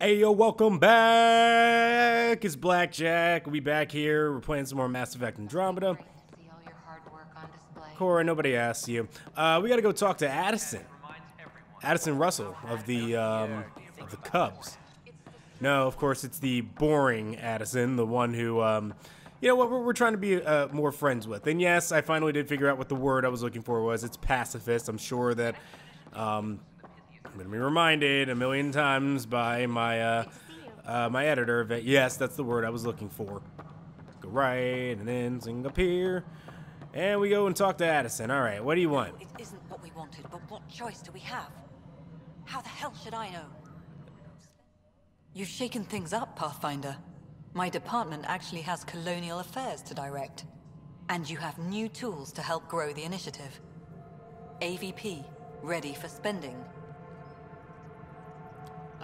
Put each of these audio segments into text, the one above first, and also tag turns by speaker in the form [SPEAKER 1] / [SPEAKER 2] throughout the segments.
[SPEAKER 1] Hey yo, welcome back! It's Blackjack. We back here. We're playing some more Mass Effect Andromeda. Cora, nobody asked you. We gotta go talk to Addison. Addison Russell of the Cubs. No, of course it's the boring Addison, the one who, you know what, we're trying to be more friends with. And yes, I finally did figure out what the word I was looking for was. It's pacifist. I'm sure that, I'm gonna be reminded a million times by my my editor that yes, that's the word I was looking for. Go right and then sing up here, and we go and talk to Addison. All right, what do you want?
[SPEAKER 2] It isn't what we wanted, but what choice do we have? How the hell should I know? You've shaken things up, Pathfinder. My department actually has colonial affairs to direct, and you have new tools to help grow the initiative. AVP, ready for spending.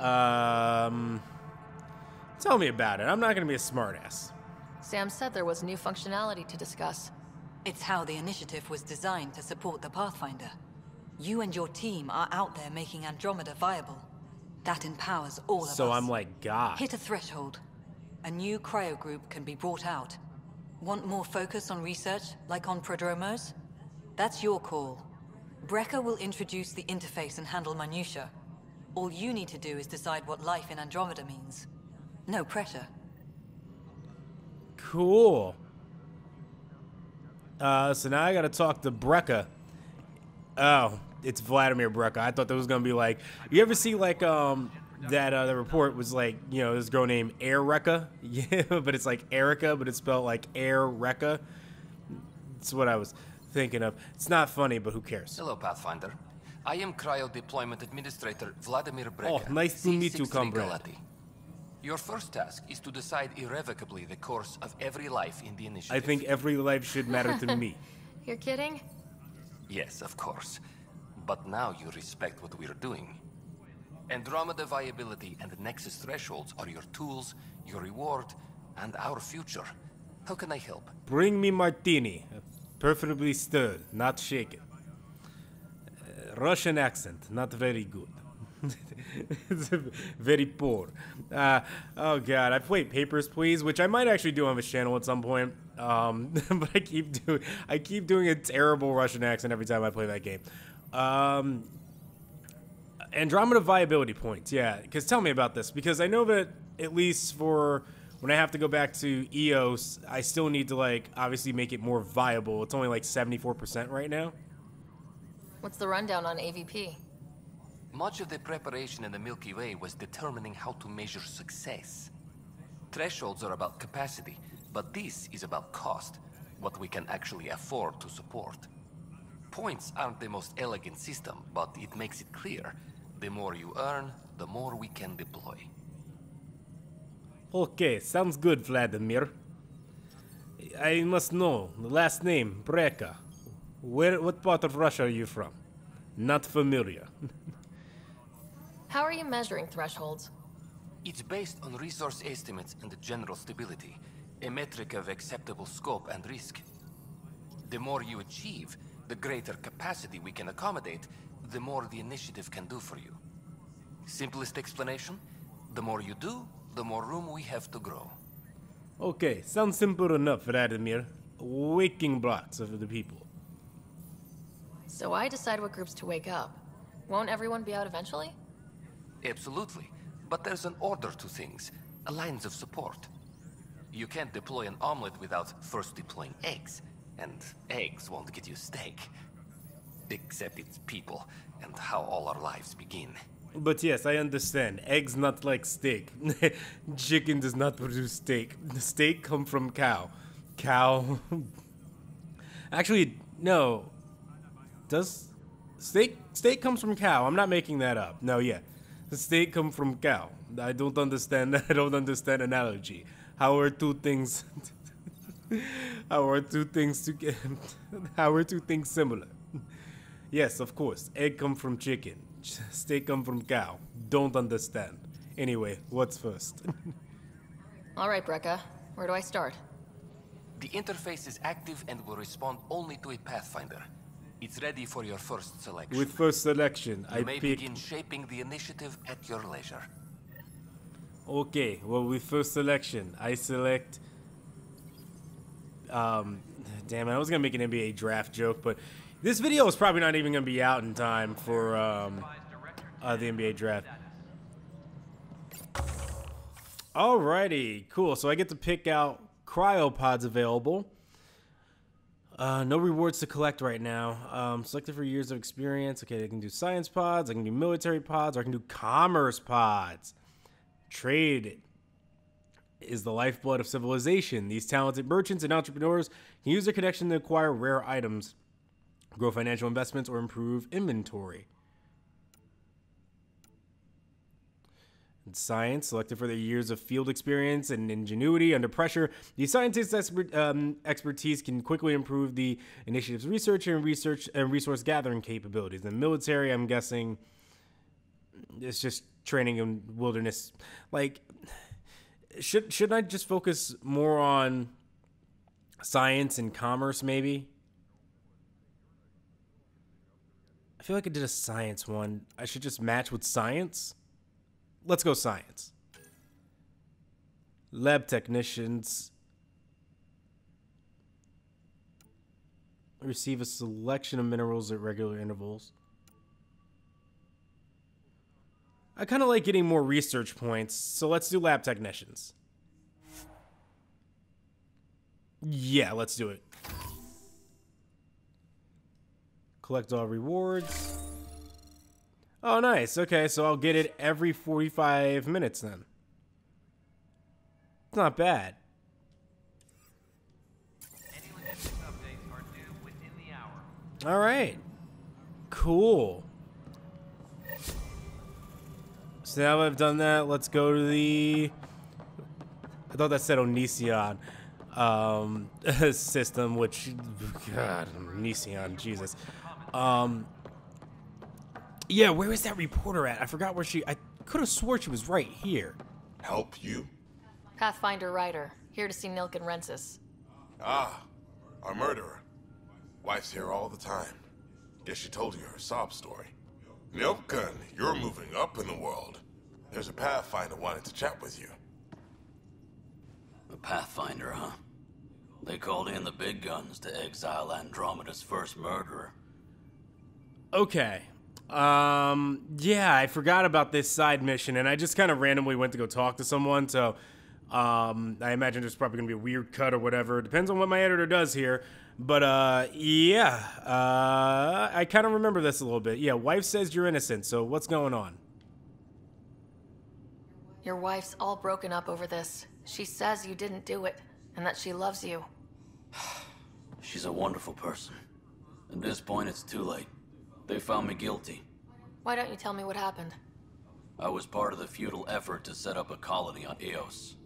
[SPEAKER 1] Tell me about it. I'm not gonna be a smartass.
[SPEAKER 3] Sam said there was new functionality to discuss.
[SPEAKER 2] It's how the initiative was designed to support the Pathfinder. You and your team are out there making Andromeda viable. That empowers all of us.
[SPEAKER 1] So I'm like God.
[SPEAKER 2] Hit a threshold. A new cryo group can be brought out. Want more focus on research, like on Prodromos? That's your call. Brecker will introduce the interface and handle minutiae. All you need to do is decide what life in Andromeda means. No pressure.
[SPEAKER 1] Cool. So now I gotta talk to Brecker. Oh, it's Vladimir Brecker. I thought that was gonna be like, you ever see like that the report was like, you know, this girl named Erica, yeah, but it's like Erica, but it's spelled like Erica. That's what I was thinking of. It's not funny, but who cares?
[SPEAKER 4] Hello, Pathfinder. I am Cryo Deployment Administrator Vladimir Brecker.
[SPEAKER 1] Oh, nice to meet you, comrade.
[SPEAKER 4] Your first task is to decide irrevocably the course of every life in the initiative.
[SPEAKER 1] I think every life should matter to me.
[SPEAKER 3] You're kidding?
[SPEAKER 4] Yes, of course. But now you respect what we're doing. Andromeda viability and Nexus thresholds are your tools, your reward, and our future. How can I help?
[SPEAKER 1] Bring me martini. Preferably stirred, not shaken. Russian accent, not very good. It's very poor. Oh god, I played Papers, Please, which I might actually do on this channel at some point. But I keep doing a terrible Russian accent every time I play that game. Andromeda viability points, yeah. Because tell me about this, because I know that at least for when I have to go back to EOS, I still need to like obviously make it more viable. It's only like 74% right now.
[SPEAKER 3] What's the rundown on AVP?
[SPEAKER 4] Much of the preparation in the Milky Way was determining how to measure success. Thresholds are about capacity, but this is about cost, what we can actually afford to support. Points aren't the most elegant system, but it makes it clear. The more you earn, the more we can deploy.
[SPEAKER 1] Okay, sounds good, Vladimir. I must know, the last name, Brecker. What part of Russia are you from? Not familiar.
[SPEAKER 3] How are you measuring thresholds?
[SPEAKER 4] It's based on resource estimates and general stability, a metric of acceptable scope and risk. The more you achieve, the greater capacity we can accommodate, the more the initiative can do for you. Simplest explanation, the more you do, the more room we have to grow.
[SPEAKER 1] Okay, sounds simple enough, Vladimir. Waking blocks of the people.
[SPEAKER 3] So I decide what groups to wake up. Won't everyone be out eventually?
[SPEAKER 4] Absolutely, but there's an order to things, a lines of support. You can't deploy an omelet without first deploying eggs, and eggs won't get you steak. Except it's people, and how all our lives begin.
[SPEAKER 1] But yes, I understand. Eggs not like steak. Chicken does not produce steak. The steak come from cow. Cow... Actually, no. Does... Steak comes from cow. I'm not making that up. No, yeah. The steak come from cow. I don't understand. I don't understand analogy. How are two things... How are two things similar? Yes, of course. Egg come from chicken. Steak come from cow. Don't understand. Anyway, what's first?
[SPEAKER 3] All right, Brecker. Where do I start?
[SPEAKER 4] The interface is active and will respond only to a Pathfinder. It's ready for your first selection.
[SPEAKER 1] With first selection,
[SPEAKER 4] you may begin shaping the initiative at your leisure.
[SPEAKER 1] Okay, well, with first selection, I select. Damn it, I was gonna make an NBA draft joke, but this video is probably not even gonna be out in time for the NBA draft. Alrighty, cool. So I get to pick out cryopods available. No rewards to collect right now. Selected for years of experience. Okay, I can do science pods, I can do military pods, or I can do commerce pods. Trade is the lifeblood of civilization. These talented merchants and entrepreneurs can use their connection to acquire rare items, grow financial investments, or improve inventory. In science, selected for their years of field experience and ingenuity under pressure, these scientists' expertise can quickly improve the initiative's research and resource gathering capabilities. In the military, I'm guessing it's just training in wilderness. Like, shouldn't I just focus more on science and commerce, maybe? I feel like I did a science one. I should just match with science. Let's go science. Lab technicians receive a selection of minerals at regular intervals. I kind of like getting more research points, so let's do lab technicians. Yeah, let's do it. Collect all rewards. Oh, nice. Okay, so I'll get it every 45 minutes then. It's not bad.
[SPEAKER 5] Any logistics updates are due within the hour.
[SPEAKER 1] All right. Cool. So now I've done that, let's go to the... I thought that said Onision system, which... God, Onision, Jesus. Yeah, where is that reporter at? I forgot where she... I could have swore she was right here.
[SPEAKER 6] Help you?
[SPEAKER 3] Pathfinder Ryder, here to see Nilk and Rensis.
[SPEAKER 6] Ah, a murderer. Wife's here all the time. Guess she told you her sob story. Nilkan, you're moving up in the world. There's a Pathfinder wanted to chat with you.
[SPEAKER 7] A Pathfinder, huh? They called in the big guns to exile Andromeda's first murderer.
[SPEAKER 1] Okay. Yeah, I forgot about this side mission, and I just kind of randomly went to go talk to someone, so, I imagine there's probably gonna be a weird cut or whatever. Depends on what my editor does here. But, yeah, I kind of remember this a little bit. Yeah, wife says you're innocent, so what's going on?
[SPEAKER 3] Your wife's all broken up over this. She says you didn't do it, and that she loves you.
[SPEAKER 7] She's a wonderful person. At this point, it's too late. They found me guilty.
[SPEAKER 3] Why don't you tell me what happened?
[SPEAKER 7] I was part of the futile effort to set up a colony on Eos.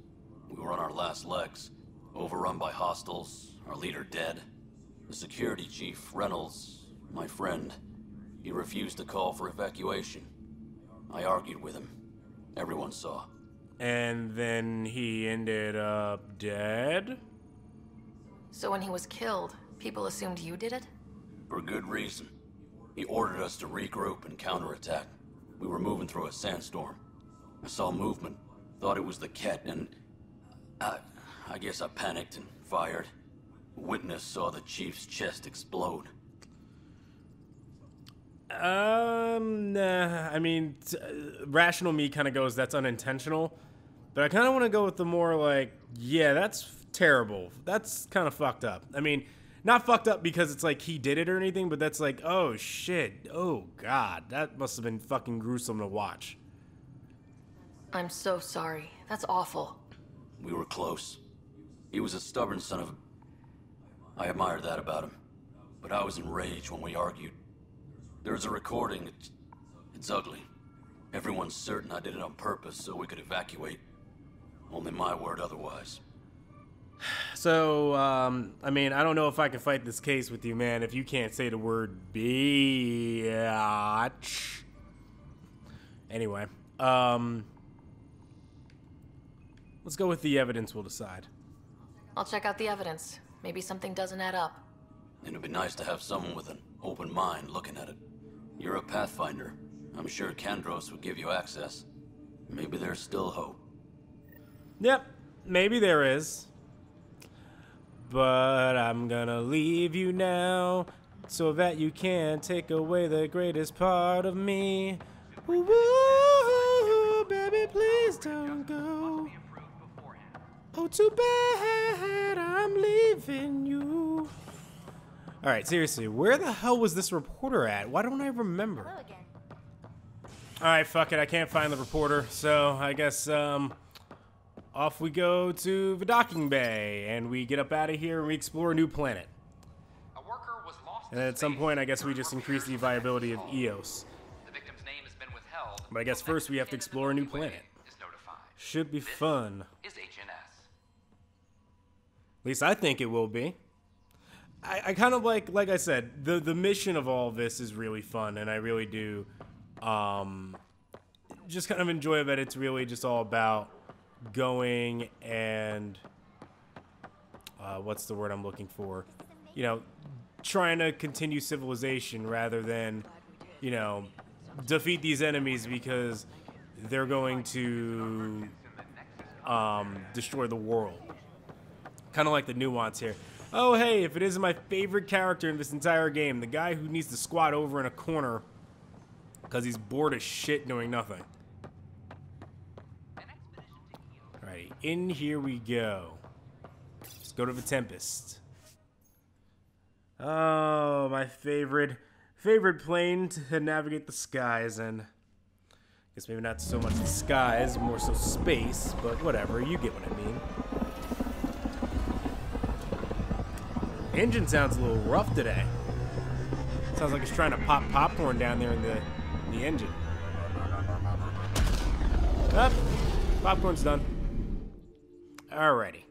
[SPEAKER 7] We were on our last legs, overrun by hostiles, our leader dead. The security chief, Reynolds, my friend, he refused to call for evacuation. I argued with him. Everyone saw.
[SPEAKER 1] And then he ended up dead?
[SPEAKER 3] So when he was killed, people assumed you did it?
[SPEAKER 7] For good reason. He ordered us to regroup and counterattack. We were moving through a sandstorm. I saw movement, thought it was the Ket, and I guess I panicked and fired. A witness saw the chief's chest explode.
[SPEAKER 1] Nah, I mean, rational me kind of goes, that's unintentional. But I kind of want to go with the more like, yeah, that's terrible. That's kind of fucked up. I mean, not fucked up because it's like he did it or anything, but that's like, oh shit, oh god, that must have been fucking gruesome to watch.
[SPEAKER 3] I'm so sorry. That's awful.
[SPEAKER 7] We were close. He was a stubborn son of a... I admired that about him. But I was enraged when we argued. There's a recording. It's ugly. Everyone's certain I did it on purpose so we could evacuate. Only my word otherwise.
[SPEAKER 1] So, I mean, I don't know if I can fight this case with you, man, if you can't say the word biatch. Anyway, let's go with the evidence we'll decide.
[SPEAKER 3] I'll check out the evidence. Maybe something doesn't add up.
[SPEAKER 7] It'd be nice to have someone with an open mind looking at it. You're a Pathfinder. I'm sure Kandros would give you access. Maybe there's still hope.
[SPEAKER 1] Yep, maybe there is. But I'm gonna leave you now so that you can't take away the greatest part of me. Ooh, baby, please don't go. Oh, too bad I'm leaving you. Alright, seriously, where the hell was this reporter at? Why don't I remember? Alright, fuck it, I can't find the reporter, so I guess, off we go to the docking bay, and we get up out of here and we explore a new planet.
[SPEAKER 5] A worker was lost
[SPEAKER 1] And at some point, I guess we just increase the viability of EOS.
[SPEAKER 5] The victim's name has been withheld.
[SPEAKER 1] But I guess first we have to explore a new planet.
[SPEAKER 5] Is notified.
[SPEAKER 1] Should be fun.
[SPEAKER 5] Is HNS.
[SPEAKER 1] At least I think it will be. I kind of like I said, the mission of all of this is really fun, and I really do just kind of enjoy that it's really just all about going and what's the word I'm looking for? You know, trying to continue civilization rather than, you know, defeat these enemies because they're going to destroy the world. Kind of like the nuance here. Oh, hey, if it isn't my favorite character in this entire game, the guy who needs to squat over in a corner because he's bored as shit doing nothing. Alrighty, in here we go. Let's go to the Tempest. Oh, my favorite plane to navigate the skies in. Guess maybe not so much the skies, more so space, but whatever, you get what I mean. Engine sounds a little rough today. Sounds like it's trying to pop popcorn down there in the engine. Up, popcorn's done. Alrighty.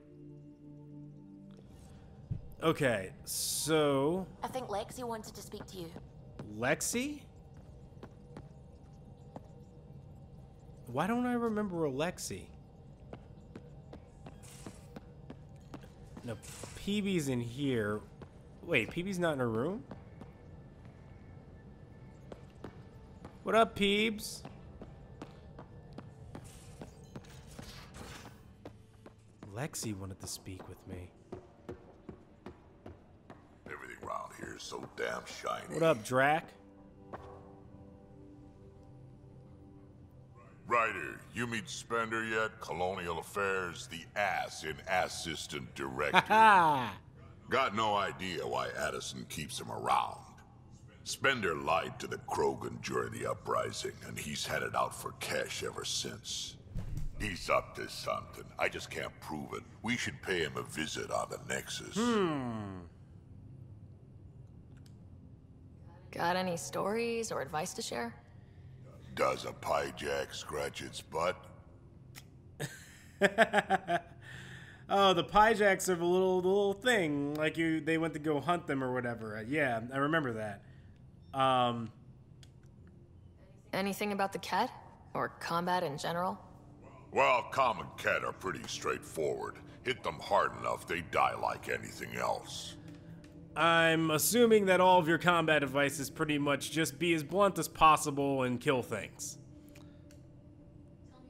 [SPEAKER 1] Okay, so
[SPEAKER 8] I think Lexi wanted to speak to you.
[SPEAKER 1] Lexi? Why don't I remember a Lexi? No, PB's in here. Wait, PB's not in her room? What up, Peebs? Lexi wanted to speak with me.
[SPEAKER 6] Everything around here is so damn shiny.
[SPEAKER 1] What up, Drac?
[SPEAKER 6] Ryder, you meet Spender yet? Colonial Affairs, the ass in assistant director.
[SPEAKER 1] Ah!
[SPEAKER 6] Got no idea why Addison keeps him around. Spender lied to the Krogan during the uprising, and he's headed out for cash ever since. He's up to something. I just can't prove it. We should pay him a visit on the Nexus.
[SPEAKER 3] Got any stories or advice to share?
[SPEAKER 6] Does a pyjack scratch its butt?
[SPEAKER 1] Oh, the pyjacks are the little thing. Like they went to go hunt them or whatever. Yeah, I remember that.
[SPEAKER 3] Anything about the Ket? Or combat in general?
[SPEAKER 6] Well, common cat are pretty straightforward. Hit them hard enough, they die like anything else.
[SPEAKER 1] I'm assuming that all of your combat advice is pretty much just be as blunt as possible and kill things.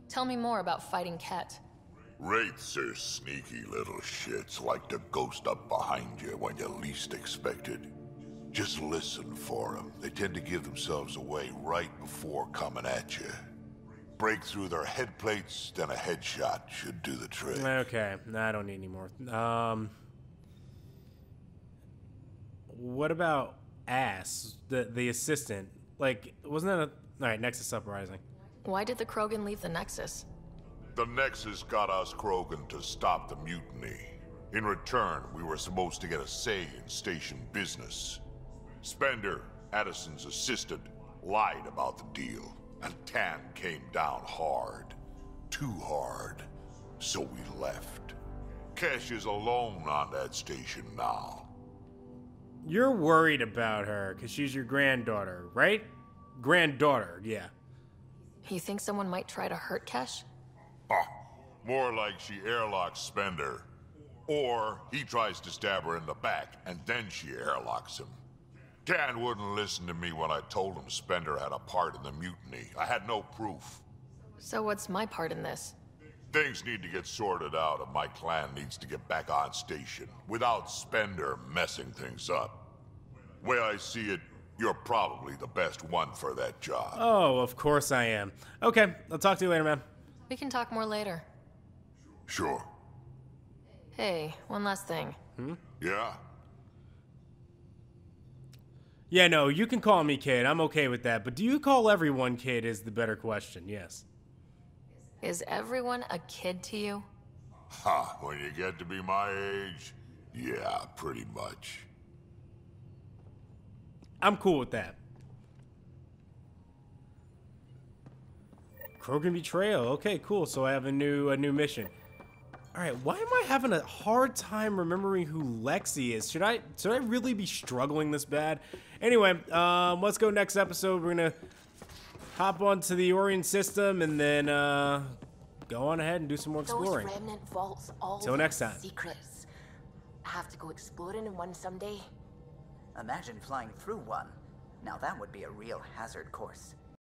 [SPEAKER 3] Tell me more about fighting Ket.
[SPEAKER 6] Wraiths are sneaky little shits, like to ghost up behind you when you least expect it. Just listen for them. They tend to give themselves away right before coming at you. Break through their head plates, then a headshot should do the trick.
[SPEAKER 1] Okay, I don't need any more. What about Ass, the assistant? Like, wasn't that a... Alright, Nexus Uprising.
[SPEAKER 3] Why did the Krogan leave the Nexus?
[SPEAKER 6] The Nexus got us Krogan to stop the mutiny. In return, we were supposed to get a say in station business. Spender, Addison's assistant, lied about the deal, and Tan came down hard. Too hard. So we left. Kesh is alone on that station now.
[SPEAKER 1] You're worried about her, because she's your granddaughter, right? Granddaughter, yeah.
[SPEAKER 3] You think someone might try to hurt Kesh?
[SPEAKER 6] More like she airlocks Spender. Or he tries to stab her in the back, and then she airlocks him. Dan wouldn't listen to me when I told him Spender had a part in the mutiny. I had no proof.
[SPEAKER 3] So what's my part in this?
[SPEAKER 9] Things need to get sorted out, and my clan needs to get back on station without Spender messing things up. Way I see it, you're probably the best one for that job.
[SPEAKER 1] Oh, of course I am. Okay, I'll talk to you later, man.
[SPEAKER 3] We can talk more later.
[SPEAKER 9] Sure.
[SPEAKER 3] Hey, one last thing.
[SPEAKER 9] Yeah?
[SPEAKER 1] Yeah, no, you can call me Kid. I'm okay with that. But do you call everyone Kid is the better question, yes.
[SPEAKER 3] Is everyone a kid to you?
[SPEAKER 9] Ha, when you get to be my age, yeah, pretty much.
[SPEAKER 1] I'm cool with that. Krogan Betrayal. Okay, cool. So I have a new mission. All right, why am I having a hard time remembering who Lexi is? Should I really be struggling this bad? Anyway, let's go next episode. We're gonna hop onto the Orion system and then go on ahead and do some more exploring.
[SPEAKER 8] Those remnant vaults, all
[SPEAKER 1] Till next time.
[SPEAKER 8] secrets. Have to go exploring in one someday.
[SPEAKER 10] Imagine flying through one. Now that would be a real hazard course.